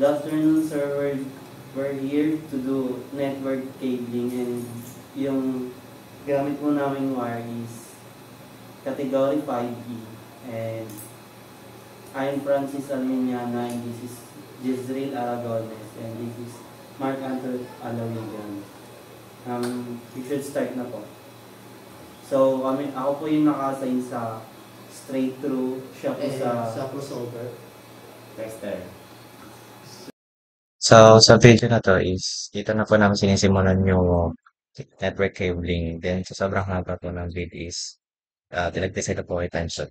Good afternoon, sir. We're here to do network cabling, and yung gamit po namin wire is category 5E. And I'm Francis Alminiana, and this is Jezreel Aragones, and this is Mark Anthony Alawigan. You should start na po. So, ako po yung naka-assign sa straight through, siya po sa crossover. tester. So, sa video na to is, dito na po namin sinisimulan yung network cabling. Then, sa sobrang haba po ng video is, tinag-decide na po kay timeshot.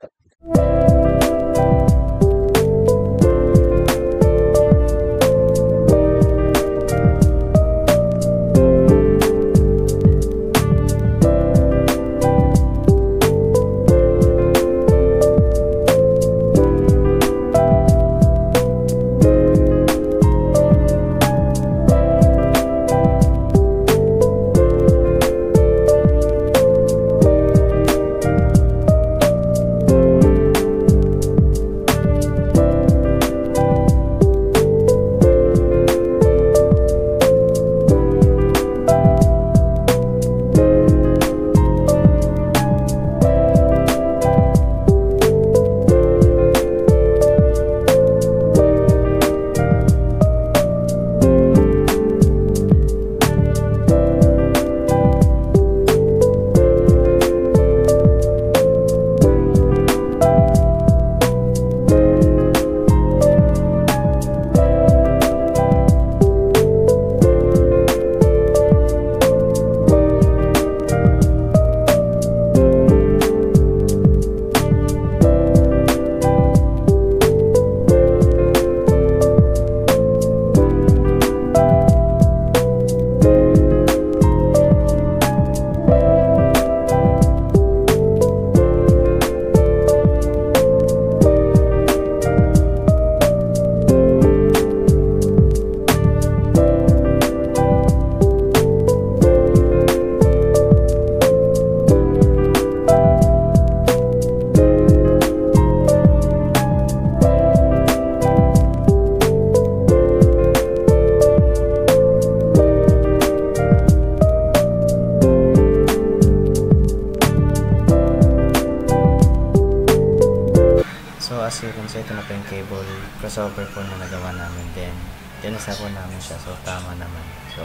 So, as you can see, ito na po yung cable crossover po na nagawa namin. Then, tinasa po namin siya. So, tama naman. So,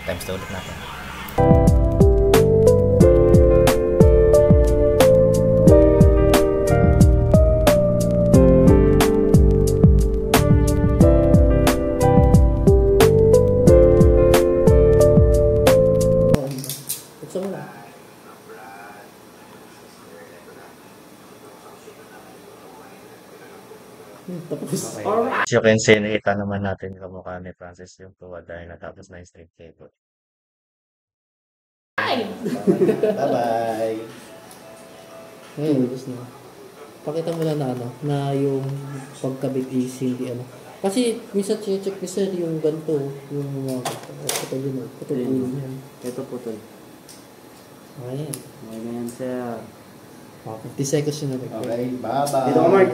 times 2 ulit na po. Tapos, Okay. alright. As you can see, nakita naman natin yung kamukha ni Francis yung tuwa dahil natapos na yung straight cable. Bye-bye. Ngayon, gusto na. Pakita mo lang na na yung pagkabit is hindi Kasi minsan check ni sir yung ganito, yung mga putol yun, putol yan. Ito po tol. Ayan. May ganyan siya. 50 seconds yun na. Okay, bye-bye. Dito ka, Mark.